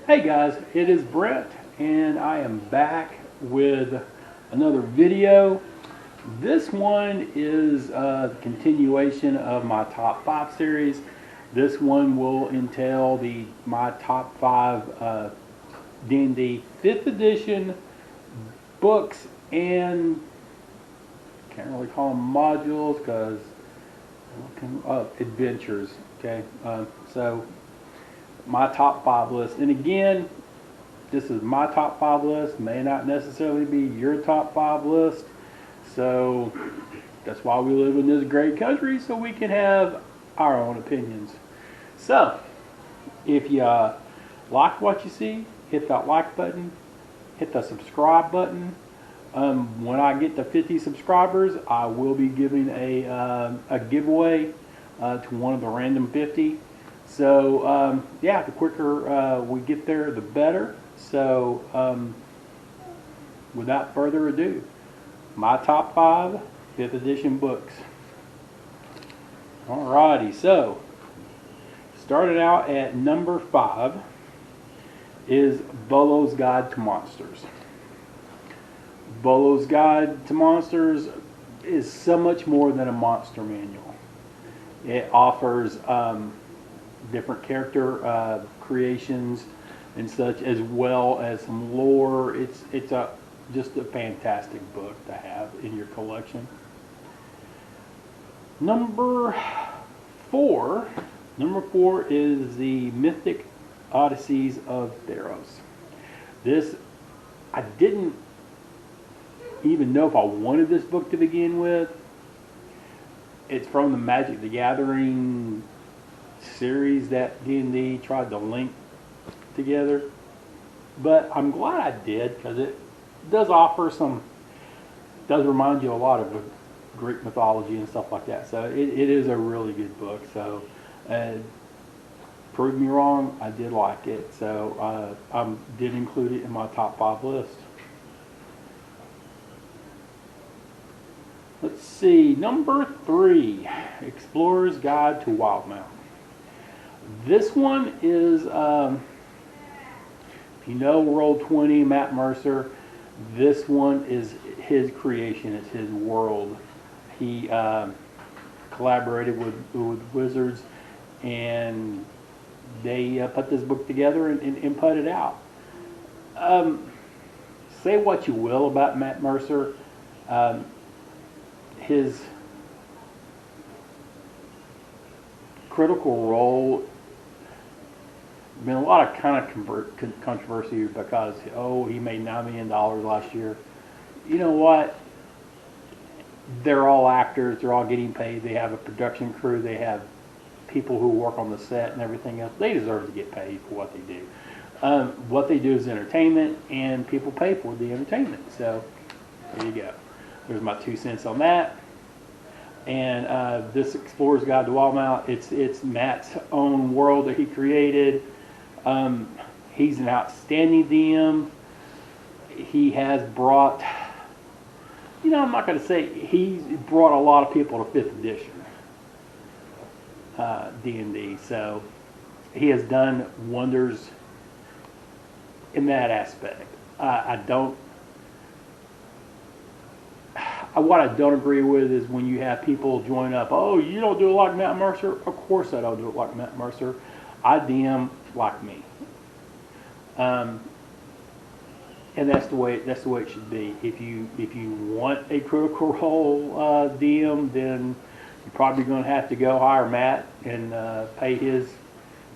Hey guys, it is Brett and I am back with another video. This one is a continuation of my top 5 series. This one will entail my top 5 D&D 5th edition books and can't really call them modules because adventures. Okay, so my top 5 list, and again, this is my top 5 list, may not necessarily be your top 5 list, so that's why we live in this great country, so we can have our own opinions. So if you like what you see, hit that like button, hit the subscribe button. When I get to 50 subscribers, I will be giving a giveaway to one of the random 50. So yeah, the quicker we get there, the better. So without further ado, my top 5 5th edition books. Alrighty, so starting out at number 5 is Volo's Guide to Monsters. Volo's Guide to Monsters is so much more than a monster manual. It offers different character creations and such, as well as some lore. It's just a fantastic book to have in your collection. Number 4 is the Mythic Odysseys of Theros. This, I didn't even know if I wanted this book to begin with. It's from the Magic the Gathering series that D&D tried to link together, but I'm glad I did, because it does offer does remind you a lot of Greek mythology and stuff like that. So it is a really good book. So prove me wrong, I did like it. So I did include it in my top 5 list. Let's see, number 3, Explorer's Guide to Wildemount. This one is, if you know Roll20, Matt Mercer, this one is his creation. It's his world. He collaborated with Wizards, and they put this book together and put it out. Say what you will about Matt Mercer. His Critical Role, been a lot of controversy because he made $9 million last year. You know what? They're all actors. They're all getting paid. They have a production crew. They have people who work on the set and everything else. They deserve to get paid for what they do. What they do is entertainment, and people pay for the entertainment. So there you go. There's my 2 cents on that. And this Explorer's Guide to Wildemount, it's Matt's own world that he created. He's an outstanding DM. He has brought, I'm not going to say he's brought a lot of people to 5th edition D&D. So he has done wonders in that aspect. What I don't agree with is when you have people join up, oh, you don't do it like Matt Mercer. Of course I don't do it like Matt Mercer. I DM like me. And that's the way it should be. If you want a Critical Role DM, then you're probably going to have to go hire Matt and pay his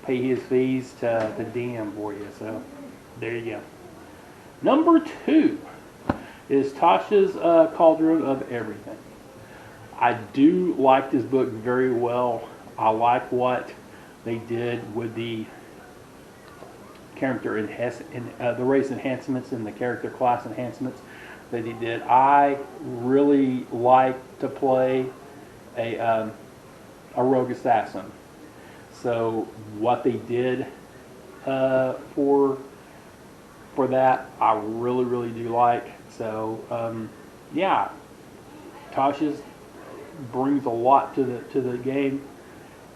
fees to DM for you. So there you go. Number 2 is Tasha's Cauldron of Everything. I do like this book very well. I like what they did with the character the race enhancements and the character class enhancements that he did. I really like to play a rogue assassin. So what they did for that, I really do like. So yeah, Tasha's brings a lot to the game,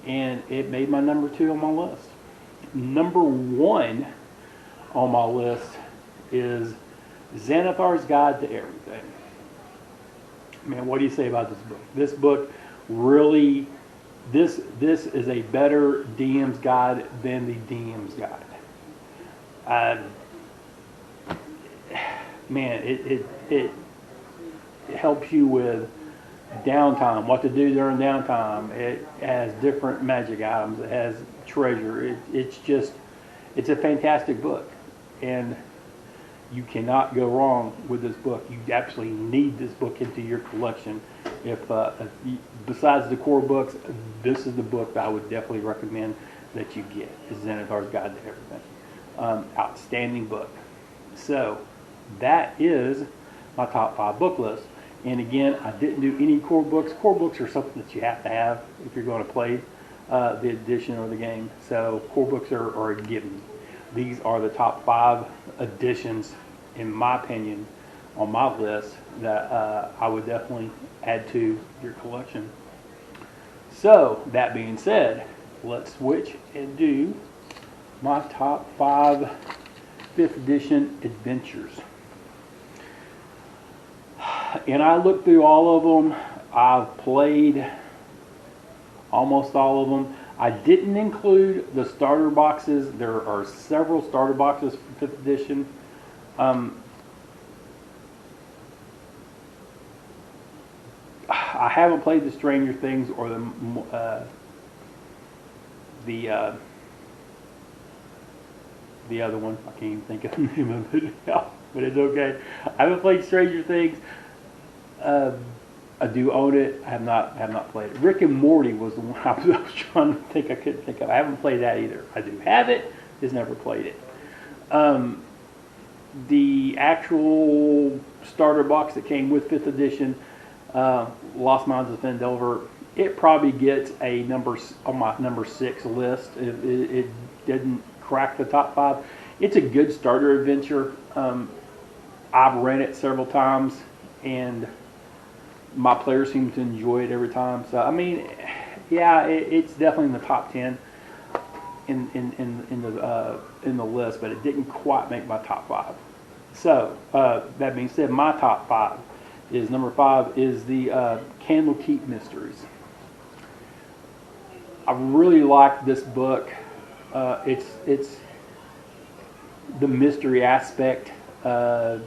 and it made my number 2 on my list. Number 1 on my list is Xanathar's Guide to Everything. Man, what do you say about this book? This book really, this is a better DM's guide than the DM's guide. Man, it helps you with downtime, what to do during downtime. It has different magic items. It has treasure. It's a fantastic book, and you cannot go wrong with this book. You absolutely need this book into your collection. Besides the core books, this is the book that I would definitely recommend that you get. Is Xanathar's Guide to Everything. Outstanding book. So that is my top 5 book list. And again, I didn't do any core books. Core books are something that you have to have if you're going to play the edition or the game. So core books are a given. These are the top 5 editions, in my opinion, on my list that I would definitely add to your collection. So that being said, let's switch and do my top 5 5th edition adventures. And I looked through all of them. I've played almost all of them. I didn't include the starter boxes. There are several starter boxes for 5th edition. I haven't played the Stranger Things or the other one. I can't even think of the name of it now, but it's okay. I haven't played Stranger Things. I do own it. I have not played it. Rick and Morty was the one I was trying to think. I couldn't think of. I haven't played that either. I do have it. Just never played it. The actual starter box that came with 5th edition, Lost Mines of Phandelver, it probably gets a number on my number 6 list. It didn't crack the top 5. It's a good starter adventure. I've read it several times, and my players seem to enjoy it every time. So I mean, yeah, it's definitely in the top 10 in the list, but it didn't quite make my top 5. So that being said, my top 5 is number 5 is the Candlekeep Mysteries. I really like this book. It's the mystery aspect to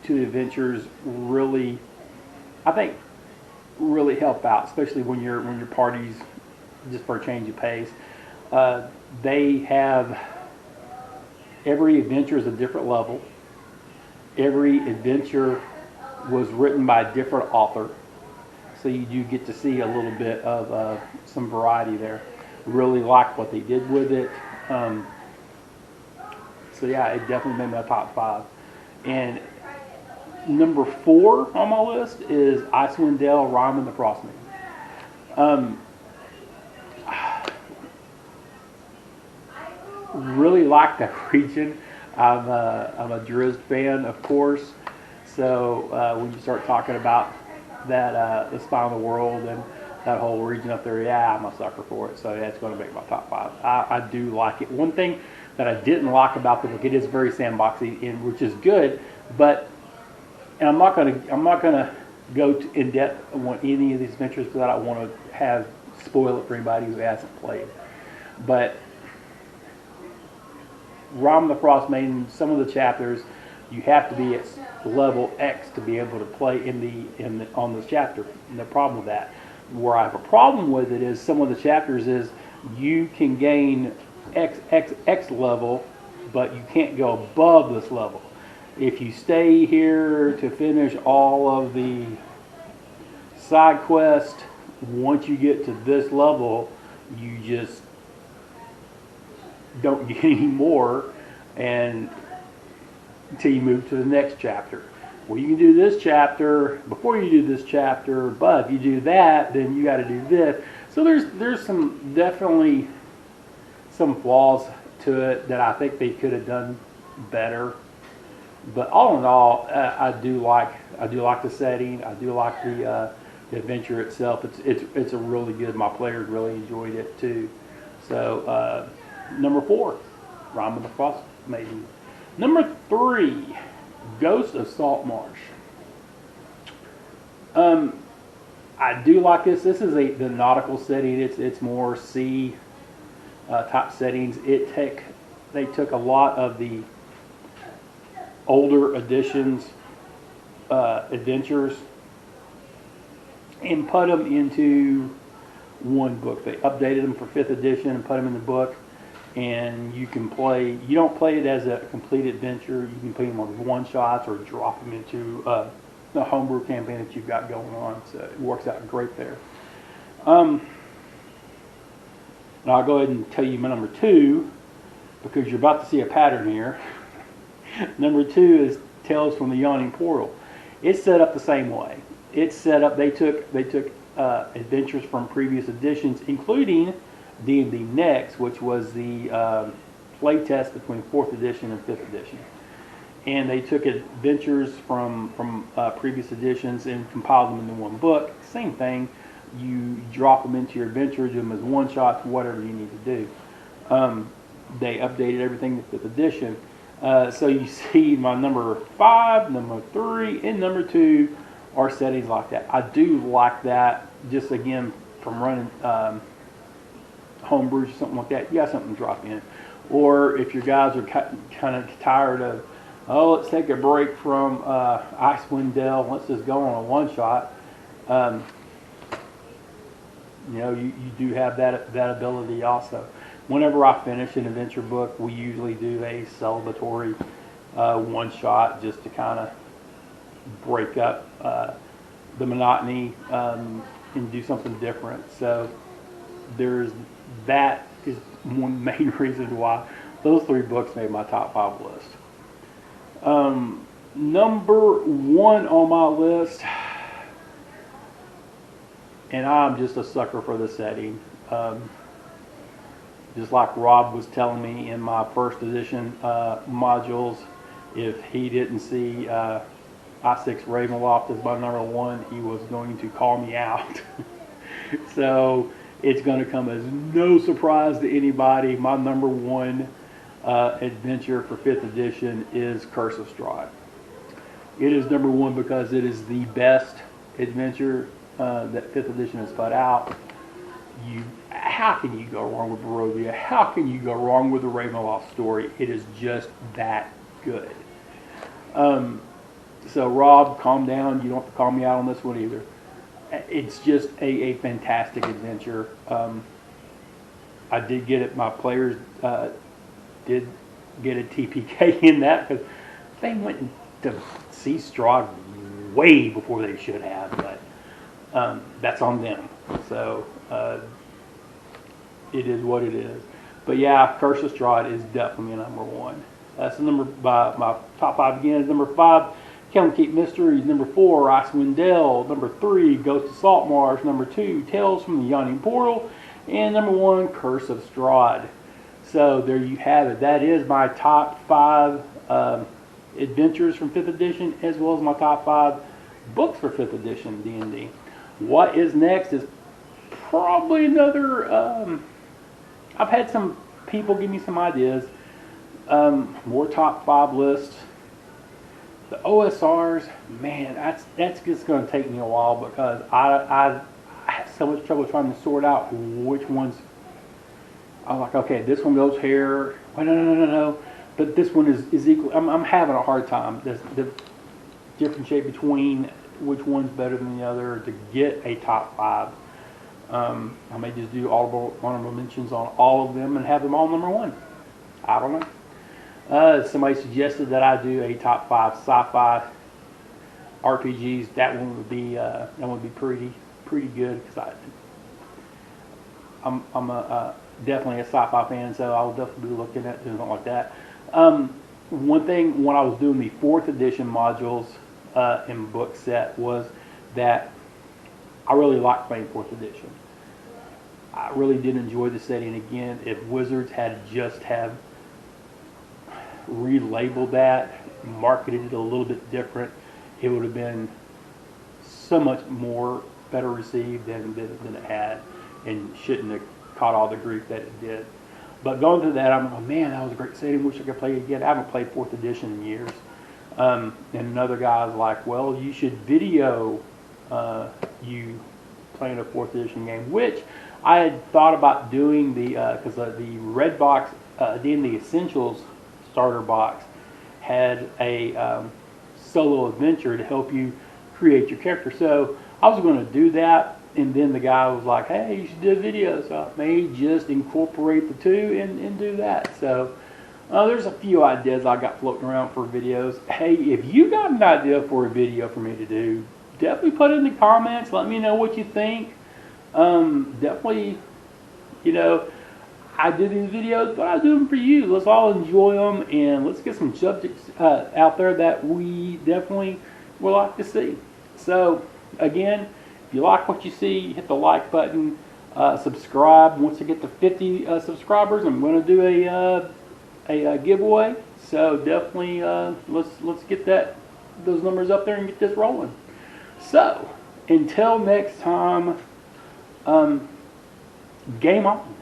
the adventures really, I think, really help out, especially when your parties, just for a change of pace. They have, every adventure is a different level. Every adventure was written by a different author, so you do get to see a little bit of some variety there. Really like what they did with it. So yeah, it definitely made my top 5. And number 4 on my list is Icewind Dale, Rime and the Frostmaiden. Really like that region. I'm a Drizzt fan, of course. So when you start talking about that, the Spine of the World and that whole region up there, yeah, I'm a sucker for it. So yeah, it's going to make my top 5. I do like it. One thing that I didn't like about the book, it is very sandboxy, which is good, but and I'm not gonna go in depth on any of these adventures because I don't want to spoil it for anybody who hasn't played. But Rime the Frostmaiden, some of the chapters, you have to be at level X to be able to play on this chapter. No problem with that. Where I have a problem with it is some of the chapters is you can gain X level, but you can't go above this level. If you stay here to finish all of the side quests, once you get to this level, you just don't get any more and until you move to the next chapter. Well, you can do this chapter before you do this chapter, but if you do that, then you got to do this. So there's some definitely some flaws to it that I think they could have done better. But all in all, I do like the setting. I do like the adventure itself. It's a really good. My players really enjoyed it too. So number 4 Rhyme with the Frost Maiden. Number 3, Ghost of Saltmarsh. I do like this. This is the nautical setting. It's more sea type settings. They took a lot of the older editions adventures and put them into one book. They updated them for 5th edition and put them in the book, and you can play. You don't play it as a complete adventure. You can play them on one shots or drop them into the homebrew campaign that you've got going on. So it works out great there. Now I'll go ahead and tell you my number 2 because you're about to see a pattern here. Number 2 is Tales from the Yawning Portal. It's set up the same way. It's set up. They took adventures from previous editions, including D&D Next, which was the play test between 4th edition and 5th edition. And they took adventures from previous editions and compiled them into one book. Same thing. You drop them into your adventure, do them as one shots, whatever you need to do. They updated everything to 5th edition. So you see my number 5, number 3, and number 2 are settings like that. I do like that. Just again, from running homebrews or something like that, you got something to drop in. Or if your guys are kind of tired of, let's take a break from Icewind Dale, let's just go on a one shot. You do have that ability also. Whenever I finish an adventure book, we usually do a celebratory one shot just to kind of break up the monotony and do something different. So that is one main reason why those 3 books made my top 5 list. Number 1 on my list, and I'm just a sucker for the setting. Just like Rob was telling me in my 1st edition modules, if he didn't see I6 Ravenloft as my number 1, he was going to call me out. So it's going to come as no surprise to anybody. My number 1 adventure for 5th edition is Curse of Strahd. It is number 1 because it is the best adventure that 5th edition has put out. How can you go wrong with Barovia? How can you go wrong with the Ravenloft story? It is just that good. So Rob, calm down. You don't have to call me out on this one either. It's just a fantastic adventure. I did get it. My players did get a TPK in that because they went to see Strahd way before they should have, but that's on them. So it is what it is. But yeah, Curse of Strahd is definitely number 1. That's the number. My top 5 again is number 5, Kelm Keep Mysteries. Number 4, Icewind Dale. Number 3, Ghost of Saltmarsh. Number 2, Tales from the Yawning Portal. And number 1, Curse of Strahd. So there you have it. That is my top 5 adventures from 5th edition, as well as my top 5 books for 5th edition D&D. What is next is probably another. I've had some people give me some ideas. More top 5 lists. The OSRs, man, that's just going to take me a while because I have so much trouble trying to sort out which ones. I'm like, okay, this one goes here. Wait, no. But this one is equal. I'm having a hard time. The differentiate between which one's better than the other to get a top 5. I may just do honorable mentions on all of them and have them all number 1. I don't know. Somebody suggested that I do a top 5 sci-fi RPGs. That one would be pretty good because I'm definitely a sci-fi fan, so I'll definitely be looking at doing something like that. One thing when I was doing the 4th edition modules in book set was that I really liked playing 4th edition. I really did enjoy the setting. Again, if Wizards had just have relabeled that, marketed it a little bit different, it would have been so much more better received than it had, and shouldn't have caught all the grief that it did. But going through that, I'm like, man, that was a great setting. Wish I could play it again. I haven't played 4th edition in years. And another guy's like, well, you should video you playing a 4th edition game, which I had thought about doing because the red box, then the Essentials starter box had a solo adventure to help you create your character. So I was going to do that, and then the guy was like, hey, you should do a video. So I may just incorporate the two and do that. So there's a few ideas I got floating around for videos. Hey, if you got an idea for a video for me to do, definitely put it in the comments. Let me know what you think. Definitely, you know, I do these videos, but I do them for you. Let's all enjoy them, and let's get some subjects out there that we definitely would like to see. So, again, if you like what you see, hit the like button, subscribe. Once I get to 50 subscribers, I'm going to do a giveaway. So definitely, let's get those numbers up there and get this rolling. So, until next time, game on.